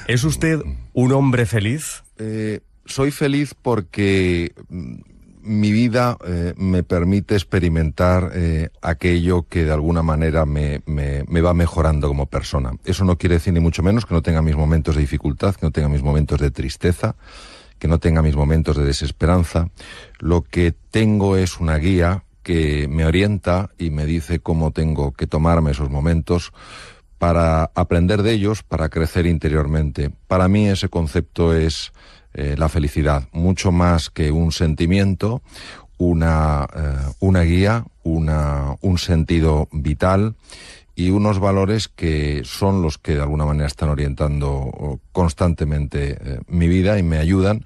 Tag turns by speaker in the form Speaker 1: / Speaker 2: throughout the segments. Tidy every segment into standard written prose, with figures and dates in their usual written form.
Speaker 1: ¿Es usted un hombre feliz?
Speaker 2: Soy feliz porque mi vida me permite experimentar aquello que de alguna manera me va mejorando como persona. Eso no quiere decir ni mucho menos que no tenga mis momentos de dificultad, que no tenga mis momentos de tristeza, que no tenga mis momentos de desesperanza. Lo que tengo es una guía que me orienta y me dice cómo tengo que tomarme esos momentos para aprender de ellos, para crecer interiormente. Para mí ese concepto es la felicidad, mucho más que un sentimiento, una guía, un sentido vital y unos valores que son los que de alguna manera están orientando constantemente mi vida y me ayudan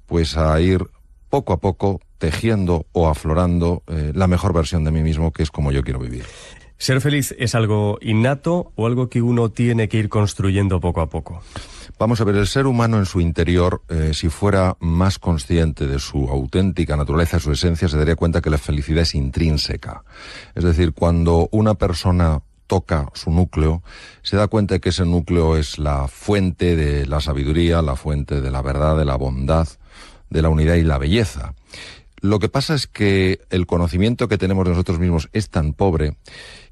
Speaker 2: pues a ir poco a poco tejiendo o aflorando la mejor versión de mí mismo, que es como yo quiero vivir.
Speaker 1: ¿Ser feliz es algo innato o algo que uno tiene que ir construyendo poco a poco?
Speaker 2: Vamos a ver, el ser humano en su interior, si fuera más consciente de su auténtica naturaleza, su esencia, se daría cuenta que la felicidad es intrínseca. Es decir, cuando una persona toca su núcleo, se da cuenta de que ese núcleo es la fuente de la sabiduría, la fuente de la verdad, de la bondad, de la unidad y la belleza. Lo que pasa es que el conocimiento que tenemos de nosotros mismos es tan pobre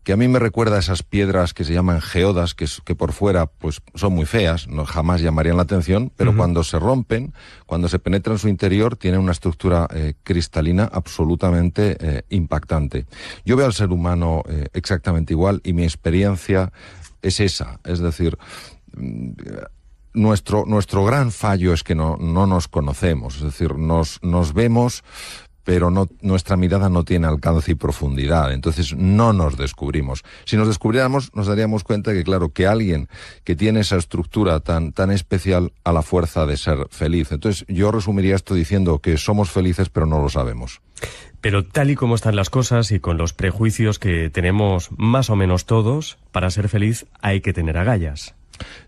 Speaker 2: que a mí me recuerda a esas piedras que se llaman geodas, que por fuera pues son muy feas, no jamás llamarían la atención, pero cuando se rompen, cuando se penetra en su interior, tienen una estructura cristalina absolutamente impactante. Yo veo al ser humano exactamente igual y mi experiencia es esa, es decir, nuestro gran fallo es que no nos conocemos, es decir, nos vemos, pero nuestra mirada no tiene alcance y profundidad, entonces no nos descubrimos. Si nos descubriéramos, nos daríamos cuenta que, claro, que alguien que tiene esa estructura tan especial a la fuerza de ser feliz. Entonces yo resumiría esto diciendo que somos felices, pero no lo sabemos.
Speaker 1: Pero tal y como están las cosas y con los prejuicios que tenemos más o menos todos, para ser feliz hay que tener agallas.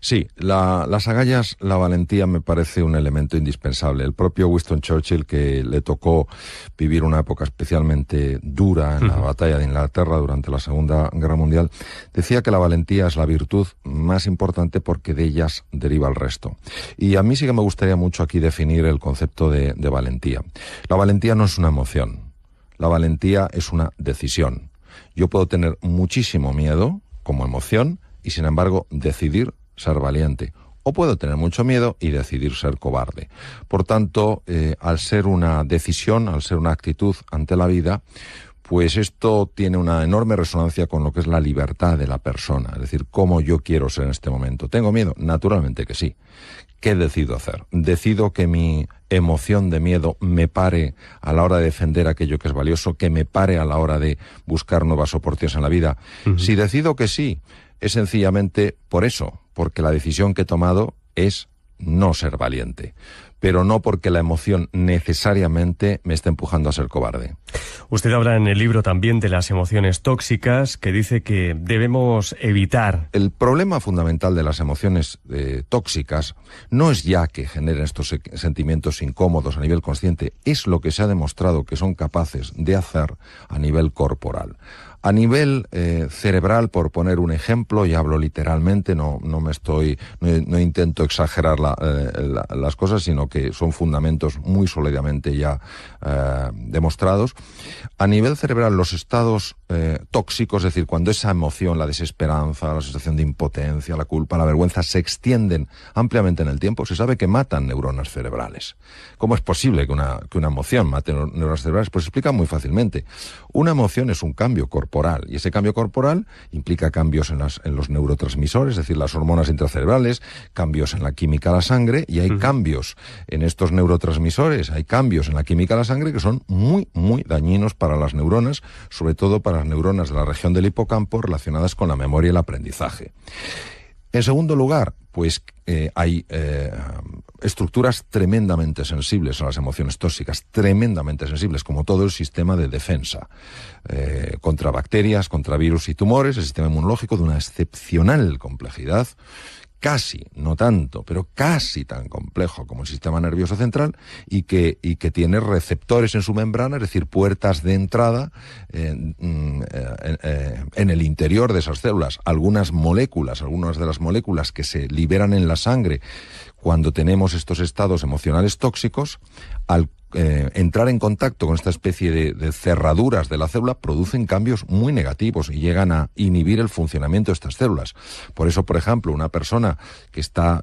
Speaker 2: Sí, las agallas, la valentía me parece un elemento indispensable. El propio Winston Churchill, que le tocó vivir una época especialmente dura en la batalla de Inglaterra durante la Segunda Guerra Mundial, decía que la valentía es la virtud más importante porque de ellas deriva el resto. Y a mí sí que me gustaría mucho aquí definir el concepto de valentía. La valentía no es una emoción, la valentía es una decisión. Yo puedo tener muchísimo miedo como emoción y sin embargo decidir ser valiente. O puedo tener mucho miedo y decidir ser cobarde. Por tanto, al ser una decisión, al ser una actitud ante la vida, pues esto tiene una enorme resonancia con lo que es la libertad de la persona. Es decir, cómo yo quiero ser en este momento. ¿Tengo miedo? Naturalmente que sí. ¿Qué decido hacer? ¿Decido que mi emoción de miedo me pare a la hora de defender aquello que es valioso, que me pare a la hora de buscar nuevas oportunidades en la vida? Si decido que sí, es sencillamente por eso, porque la decisión que he tomado es no ser valiente, pero no porque la emoción necesariamente me esté empujando a ser cobarde.
Speaker 1: Usted habla en el libro también de las emociones tóxicas, que dice que debemos evitar.
Speaker 2: El problema fundamental de las emociones tóxicas no es ya que generen estos sentimientos incómodos a nivel consciente, es lo que se ha demostrado que son capaces de hacer a nivel corporal. A nivel cerebral, por poner un ejemplo, y hablo literalmente, no intento exagerar las cosas, sino que son fundamentos muy sólidamente ya demostrados. A nivel cerebral, los estados tóxicos, es decir, cuando esa emoción, la desesperanza, la sensación de impotencia, la culpa, la vergüenza, se extienden ampliamente en el tiempo, se sabe que matan neuronas cerebrales. ¿Cómo es posible que una emoción mate neuronas cerebrales? Pues se explica muy fácilmente. Una emoción es un cambio corporal, y ese cambio corporal implica cambios en los neurotransmisores, es decir, las hormonas intracerebrales, cambios en la química de la sangre, y hay cambios en estos neurotransmisores, hay cambios en la química de la sangre que son muy, muy dañinos para las neuronas, sobre todo para las neuronas de la región del hipocampo relacionadas con la memoria y el aprendizaje. En segundo lugar, pues hay estructuras tremendamente sensibles a las emociones tóxicas, tremendamente sensibles, como todo el sistema de defensa contra bacterias, contra virus y tumores, el sistema inmunológico de una excepcional complejidad casi, no tanto, pero casi tan complejo como el sistema nervioso central y que tiene receptores en su membrana, es decir, puertas de entrada en el interior de esas células. Algunas de las moléculas que se liberan en la sangre cuando tenemos estos estados emocionales tóxicos, al entrar en contacto con esta especie de cerraduras de la célula, producen cambios muy negativos y llegan a inhibir el funcionamiento de estas células. Por eso, por ejemplo, una persona que está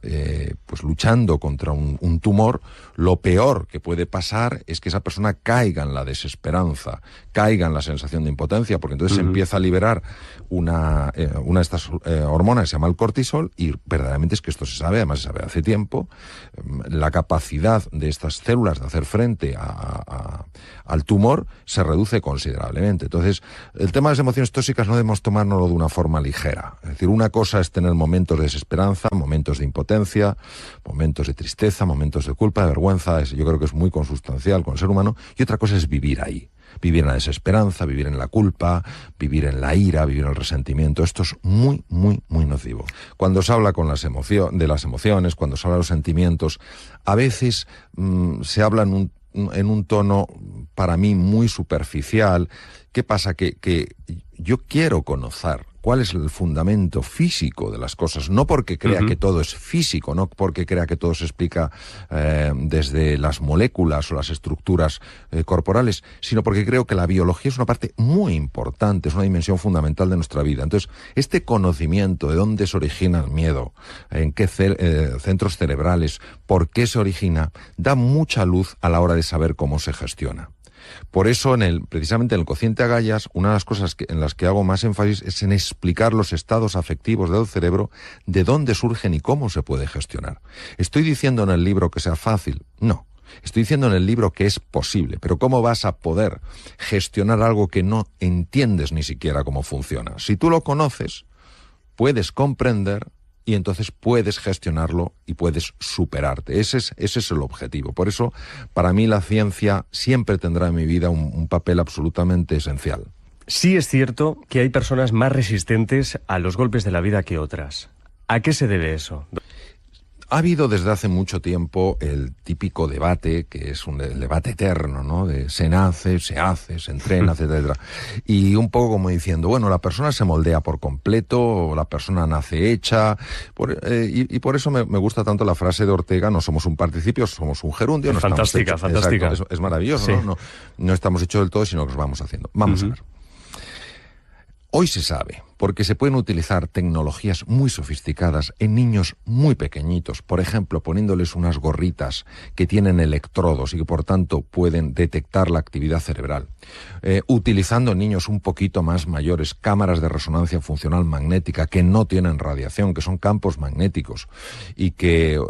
Speaker 2: pues luchando contra un tumor, lo peor que puede pasar es que esa persona caiga en la desesperanza, caiga en la sensación de impotencia, porque entonces se empieza a liberar una de estas hormonas que se llama el cortisol, y verdaderamente es que esto se sabe, además se sabe hace tiempo, la capacidad de estas células de hacer frente al tumor se reduce considerablemente. Entonces, el tema de las emociones tóxicas no debemos tomárnoslo de una forma ligera. Es decir, una cosa es tener momentos de desesperanza, momentos de impotencia, momentos de tristeza, momentos de culpa, de vergüenza, yo creo que es muy consustancial con el ser humano, y otra cosa es vivir ahí. Vivir en la desesperanza, vivir en la culpa, vivir en la ira, vivir en el resentimiento. Esto es muy, muy, muy nocivo. Cuando se habla de las emociones, cuando se habla de los sentimientos, a veces se habla en un tono, para mí, muy superficial. ¿Qué pasa? Que yo quiero conocer cuál es el fundamento físico de las cosas, no porque crea que todo es físico, no porque crea que todo se explica desde las moléculas o las estructuras corporales, sino porque creo que la biología es una parte muy importante, es una dimensión fundamental de nuestra vida. Entonces, este conocimiento de dónde se origina el miedo, en qué centros cerebrales, por qué se origina, da mucha luz a la hora de saber cómo se gestiona. Por eso, precisamente en el cociente Agallas, una de las cosas en las que hago más énfasis es en explicar los estados afectivos del cerebro, de dónde surgen y cómo se puede gestionar. ¿Estoy diciendo en el libro que sea fácil? No. Estoy diciendo en el libro que es posible, pero ¿cómo vas a poder gestionar algo que no entiendes ni siquiera cómo funciona? Si tú lo conoces, puedes comprender y entonces puedes gestionarlo y puedes superarte. Ese es el objetivo. Por eso, para mí, la ciencia siempre tendrá en mi vida un papel absolutamente esencial.
Speaker 1: Sí es cierto que hay personas más resistentes a los golpes de la vida que otras. ¿A qué se debe eso?
Speaker 2: Ha habido desde hace mucho tiempo el típico debate, que es el debate eterno, ¿no? De se nace, se hace, se entrena, etcétera. Y un poco como diciendo, bueno, la persona se moldea por completo, o la persona nace hecha. Y por eso me gusta tanto la frase de Ortega, no somos un participio, somos un gerundio. No
Speaker 1: fantástica, fantástica.
Speaker 2: Exacto, es maravilloso, sí. No estamos hechos del todo, sino que nos vamos haciendo. Vamos a ver. Hoy se sabe, porque se pueden utilizar tecnologías muy sofisticadas en niños muy pequeñitos, por ejemplo, poniéndoles unas gorritas que tienen electrodos y que por tanto pueden detectar la actividad cerebral, utilizando en niños un poquito más mayores cámaras de resonancia funcional magnética que no tienen radiación, que son campos magnéticos, y que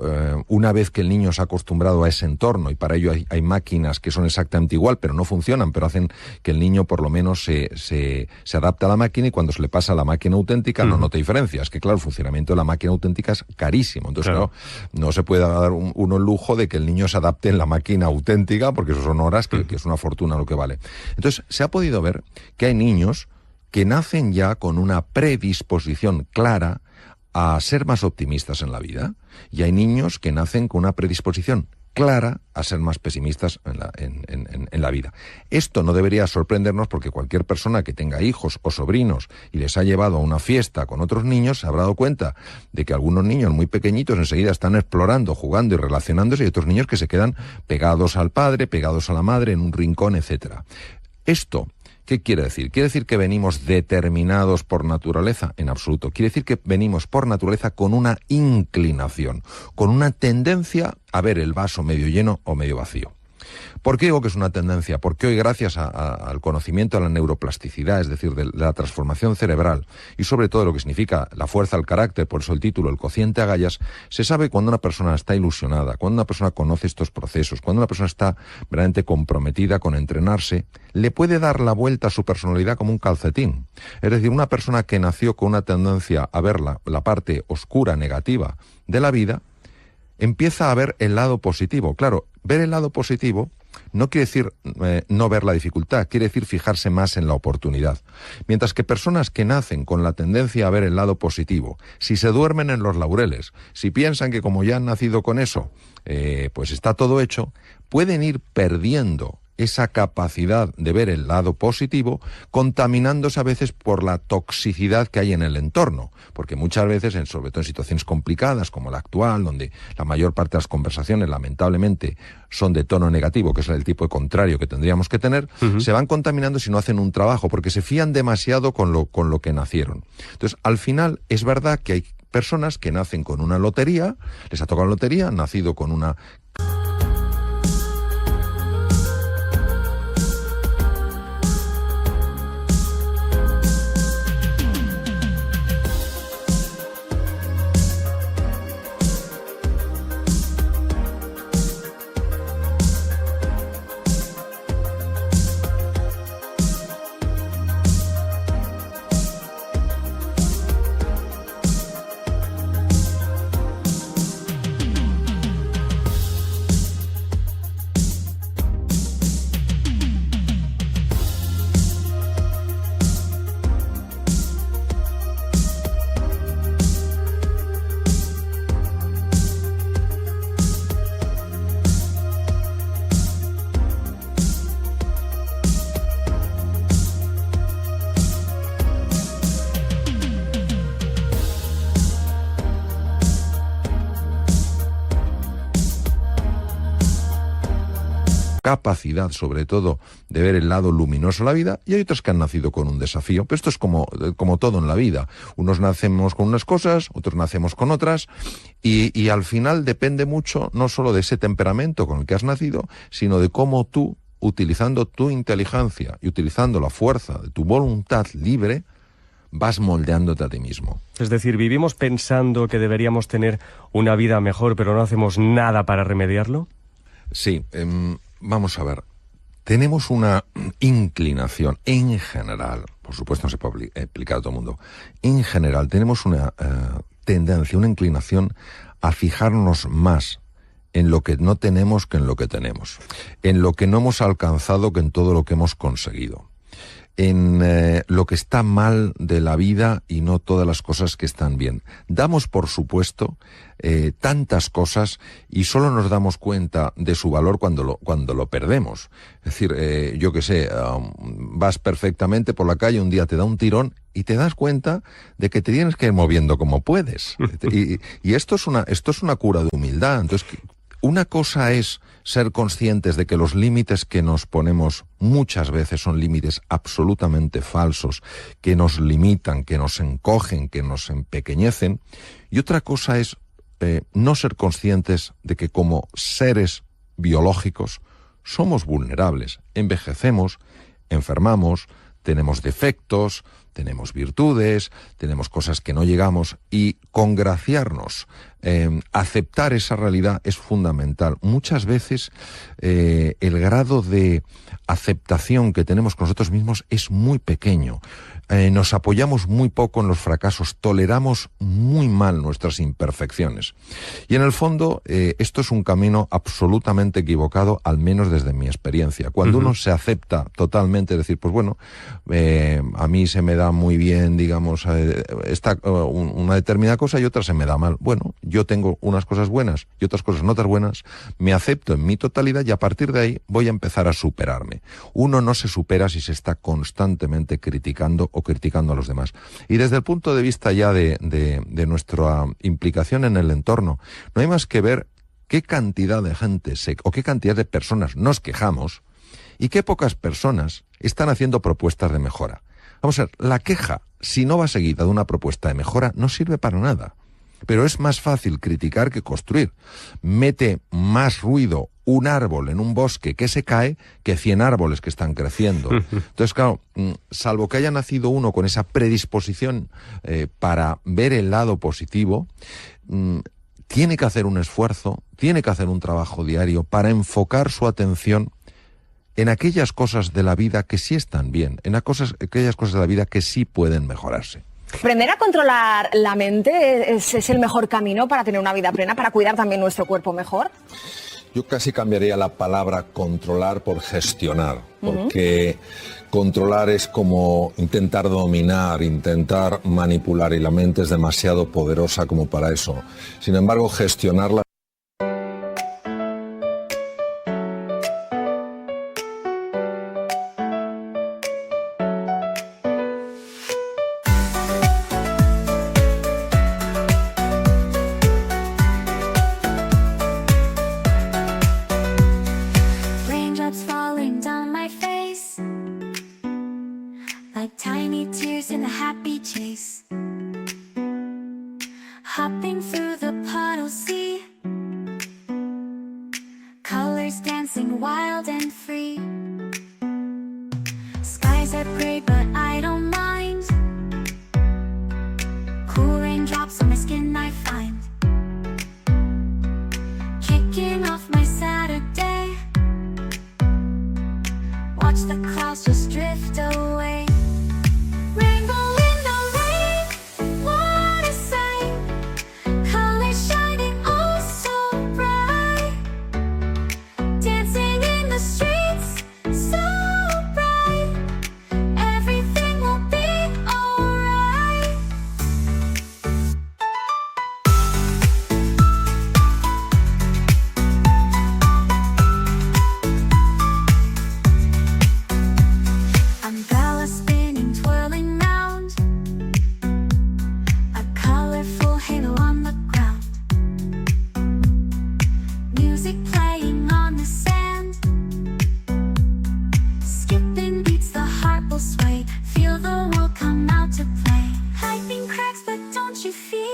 Speaker 2: una vez que el niño se ha acostumbrado a ese entorno, y para ello hay máquinas que son exactamente igual, pero no funcionan, pero hacen que el niño por lo menos se adapte a la máquina, y cuando se le pasa a la máquina auténtica no nota diferencia. Es que claro, el funcionamiento de la máquina auténtica es carísimo. Entonces claro, no se puede dar uno el lujo de que el niño se adapte en la máquina auténtica, porque eso son horas que es una fortuna lo que vale. Entonces se ha podido ver que hay niños que nacen ya con una predisposición clara a ser más optimistas en la vida, y hay niños que nacen con una predisposición clara a ser más pesimistas en la vida. Esto no debería sorprendernos, porque cualquier persona que tenga hijos o sobrinos y les ha llevado a una fiesta con otros niños se habrá dado cuenta de que algunos niños muy pequeñitos enseguida están explorando, jugando y relacionándose, y otros niños que se quedan pegados al padre, pegados a la madre, en un rincón, etcétera. Esto, ¿qué quiere decir? ¿Quiere decir que venimos determinados por naturaleza? En absoluto. Quiere decir que venimos por naturaleza con una inclinación, con una tendencia a ver el vaso medio lleno o medio vacío. ¿Por qué digo que es una tendencia? Porque hoy, gracias al conocimiento de la neuroplasticidad, es decir, de la transformación cerebral, y sobre todo lo que significa la fuerza al carácter, por eso el título, el cociente Agallas, se sabe cuando una persona está ilusionada, cuando una persona conoce estos procesos, cuando una persona está verdaderamente comprometida con entrenarse, le puede dar la vuelta a su personalidad como un calcetín. Es decir, una persona que nació con una tendencia a ver la parte oscura, negativa de la vida, empieza a ver el lado positivo. Claro, ver el lado positivo no quiere decir no ver la dificultad, quiere decir fijarse más en la oportunidad. Mientras que personas que nacen con la tendencia a ver el lado positivo, si se duermen en los laureles, si piensan que como ya han nacido con eso, pues está todo hecho, pueden ir perdiendo esa capacidad de ver el lado positivo, contaminándose a veces por la toxicidad que hay en el entorno, porque muchas veces, sobre todo en situaciones complicadas como la actual, donde la mayor parte de las conversaciones lamentablemente son de tono negativo, que es el tipo de contrario que tendríamos que tener, se van contaminando si no hacen un trabajo, porque se fían demasiado con lo que nacieron. Entonces, al final, es verdad que hay personas que nacen con una lotería, les ha tocado la lotería, han nacido con una... capacidad, sobre todo, de ver el lado luminoso de la vida, y hay otros que han nacido con un desafío. Pero esto es como todo en la vida. Unos nacemos con unas cosas, otros nacemos con otras, y al final depende mucho no solo de ese temperamento con el que has nacido, sino de cómo tú, utilizando tu inteligencia y utilizando la fuerza de tu voluntad libre, vas moldeándote a ti mismo.
Speaker 1: Es decir, vivimos pensando que deberíamos tener una vida mejor, pero no hacemos nada para remediarlo.
Speaker 2: Sí, vamos a ver. Tenemos una inclinación en general, por supuesto no se puede explicar a todo el mundo, en general tenemos una tendencia, una inclinación a fijarnos más en lo que no tenemos que en lo que tenemos, en lo que no hemos alcanzado que en todo lo que hemos conseguido, en lo que está mal de la vida y no todas las cosas que están bien. Damos por supuesto tantas cosas y solo nos damos cuenta de su valor cuando lo perdemos. Es decir, yo qué sé, vas perfectamente por la calle, un día te da un tirón y te das cuenta de que te tienes que ir moviendo como puedes. Y esto es una cura de humildad. Entonces, una cosa es ser conscientes de que los límites que nos ponemos muchas veces son límites absolutamente falsos, que nos limitan, que nos encogen, que nos empequeñecen. Y otra cosa es no ser conscientes de que como seres biológicos somos vulnerables, envejecemos, enfermamos, tenemos defectos, tenemos virtudes, tenemos cosas que no llegamos, y congraciarnos, aceptar esa realidad es fundamental. Muchas veces el grado de aceptación que tenemos con nosotros mismos es muy pequeño. Nos apoyamos muy poco en los fracasos, toleramos muy mal nuestras imperfecciones. Y en el fondo, esto es un camino absolutamente equivocado, al menos desde mi experiencia. Cuando uno se acepta totalmente, decir, pues bueno, a mí se me da muy bien, digamos, una determinada cosa y otra se me da mal. Bueno, yo tengo unas cosas buenas y otras cosas no tan buenas, me acepto en mi totalidad y a partir de ahí voy a empezar a superarme. Uno no se supera si se está constantemente criticando o criticando a los demás. Y desde el punto de vista ya de nuestra implicación en el entorno, no hay más que ver qué cantidad de gente o qué cantidad de personas nos quejamos y qué pocas personas están haciendo propuestas de mejora. Vamos a ver, la queja, si no va seguida de una propuesta de mejora, no sirve para nada. Pero es más fácil criticar que construir. Mete más ruido un árbol en un bosque que se cae que 100 árboles que están creciendo. Entonces, claro, salvo que haya nacido uno con esa predisposición para ver el lado positivo, tiene que hacer un esfuerzo, tiene que hacer un trabajo diario para enfocar su atención en aquellas cosas de la vida que sí están bien, en aquellas cosas de la vida que sí pueden mejorarse.
Speaker 3: ¿Aprender a controlar la mente es el mejor camino para tener una vida plena, para cuidar también nuestro cuerpo mejor?
Speaker 2: Yo casi cambiaría la palabra controlar por gestionar, porque controlar es como intentar dominar, intentar manipular, y la mente es demasiado poderosa como para eso. Sin embargo, gestionarla.
Speaker 4: Raindrops falling down my face, like tiny tears in a happy chase. Hopping through the puddle sea, colors dancing wild and free. Skies are gray but I don't mind, cool raindrops on my skin I find. Kicking off my Saturday, watch the clouds just drift away. Rainbow in the rain, what a sight. Colors shining oh so bright, dancing in the streets so bright. Everything will be alright. Umbrella spinning, twirling round, a colorful halo on the ground. Music playing on the sand, skipping beats, the heart will sway. Feel the world come out to play. Lightning cracks but don't you fear,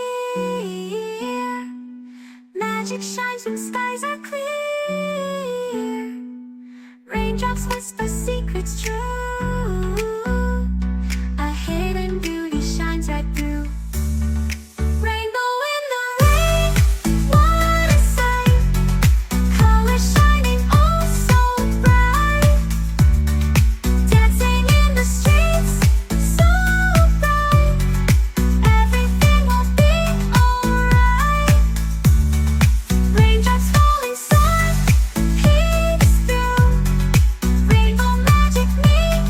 Speaker 4: magic shines when skies are clear. Raindrops whisper secrets true, a hidden beauty shines right through. Rainbow in the rain, what a sight. Colors shining oh so bright, dancing in the streets so bright. Everything will be alright. Raindrops falling soft, peeks through. Rainbow magic, me and you.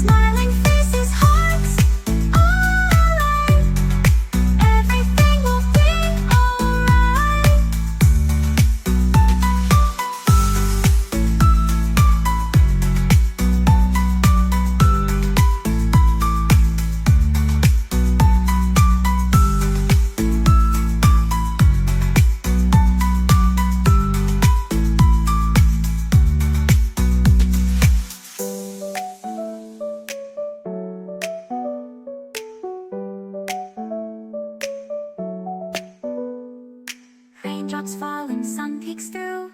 Speaker 4: Smiling faces, hearts alight. Everything will be alright. Raindrops falling, sun peeks through.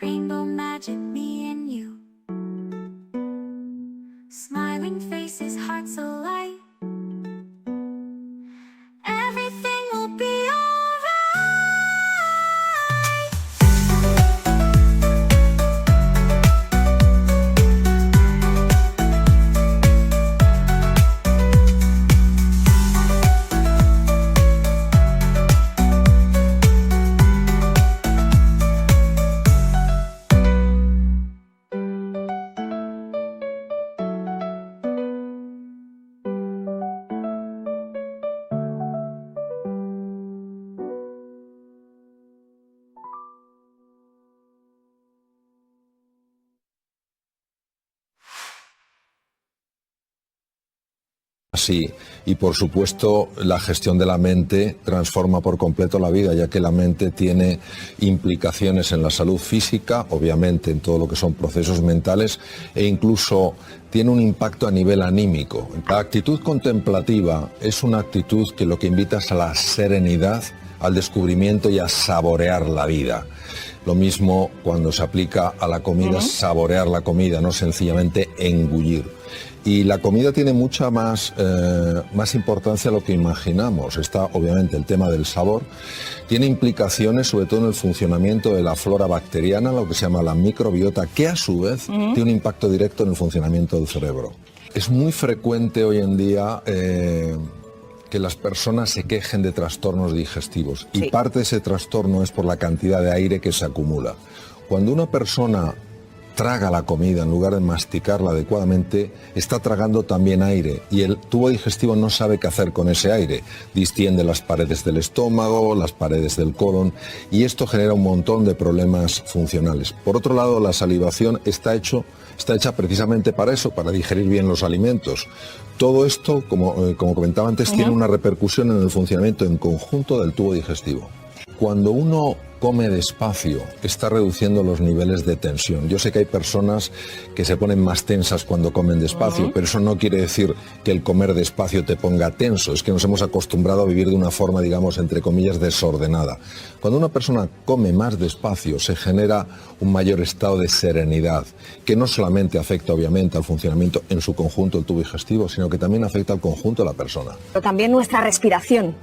Speaker 4: Rainbow magic, me and you. Smiling faces, hearts alight. Everything will be alright.
Speaker 2: Sí, y por supuesto la gestión de la mente transforma por completo la vida, ya que la mente tiene implicaciones en la salud física, obviamente en todo lo que son procesos mentales, e incluso tiene un impacto a nivel anímico. La actitud contemplativa es una actitud que lo que invita es a la serenidad, al descubrimiento y a saborear la vida. Lo mismo cuando se aplica a la comida, saborear la comida, no sencillamente engullir. Y la comida tiene mucha más importancia de lo que imaginamos. Está obviamente el tema del sabor. Tiene implicaciones sobre todo en el funcionamiento de la flora bacteriana, lo que se llama la microbiota, que a su vez tiene un impacto directo en el funcionamiento del cerebro. Es muy frecuente hoy en día que las personas se quejen de trastornos digestivos y
Speaker 3: Sí.
Speaker 2: parte de ese trastorno es por la cantidad de aire que se acumula. Cuando una persona traga la comida en lugar de masticarla adecuadamente, está tragando también aire y el tubo digestivo no sabe qué hacer con ese aire. Distiende las paredes del estómago, las paredes del colon y esto genera un montón de problemas funcionales. Por otro lado, la salivación está hecha precisamente para eso, para digerir bien los alimentos. Todo esto, como comentaba antes, tiene una repercusión en el funcionamiento en conjunto del tubo digestivo. Cuando uno come despacio, está reduciendo los niveles de tensión. Yo sé que hay personas que se ponen más tensas cuando comen despacio, pero eso no quiere decir que el comer despacio te ponga tenso. Es que nos hemos acostumbrado a vivir de una forma, digamos, entre comillas, desordenada. Cuando una persona come más despacio, se genera un mayor estado de serenidad, que no solamente afecta, obviamente, al funcionamiento en su conjunto del tubo digestivo, sino que también afecta al conjunto de la persona.
Speaker 3: Pero también nuestra respiración.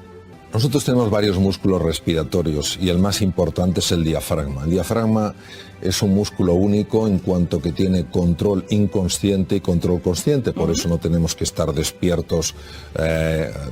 Speaker 2: Nosotros tenemos varios músculos respiratorios y el más importante es el diafragma. El diafragma es un músculo único en cuanto que tiene control inconsciente y control consciente, por eso no tenemos que estar despiertos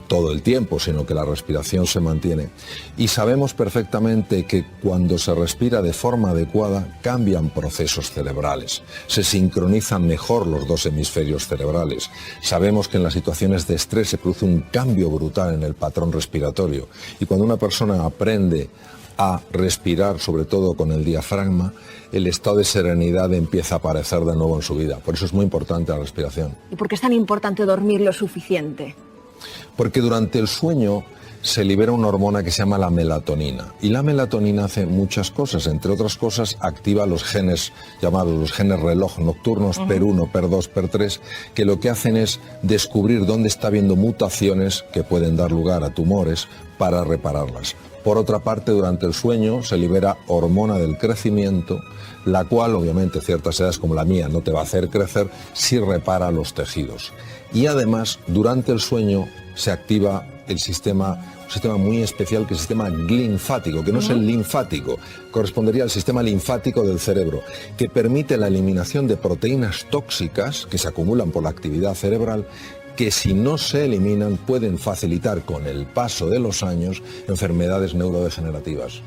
Speaker 2: todo el tiempo, sino que la respiración se mantiene. Y sabemos perfectamente que cuando se respira de forma adecuada cambian procesos cerebrales, se sincronizan mejor los dos hemisferios cerebrales. Sabemos que en las situaciones de estrés se produce un cambio brutal en el patrón respiratorio y cuando una persona aprende a respirar, sobre todo con el diafragma, el estado de serenidad empieza a aparecer de nuevo en su vida. Por eso es muy importante la respiración.
Speaker 3: ¿Y por qué es tan importante dormir lo suficiente?
Speaker 2: Porque durante el sueño se libera una hormona que se llama la melatonina. Y la melatonina hace muchas cosas. Entre otras cosas, activa los genes llamados los genes reloj nocturnos, PER1, PER2, PER3, que lo que hacen es descubrir dónde está habiendo mutaciones que pueden dar lugar a tumores para repararlas. Por otra parte, durante el sueño se libera hormona del crecimiento, la cual, obviamente, ciertas edades como la mía no te va a hacer crecer si repara los tejidos. Y además, durante el sueño se activa un sistema muy especial que es el sistema linfático, que no es el linfático, correspondería al sistema linfático del cerebro, que permite la eliminación de proteínas tóxicas que se acumulan por la actividad cerebral, que si no se eliminan pueden facilitar con el paso de los años enfermedades neurodegenerativas.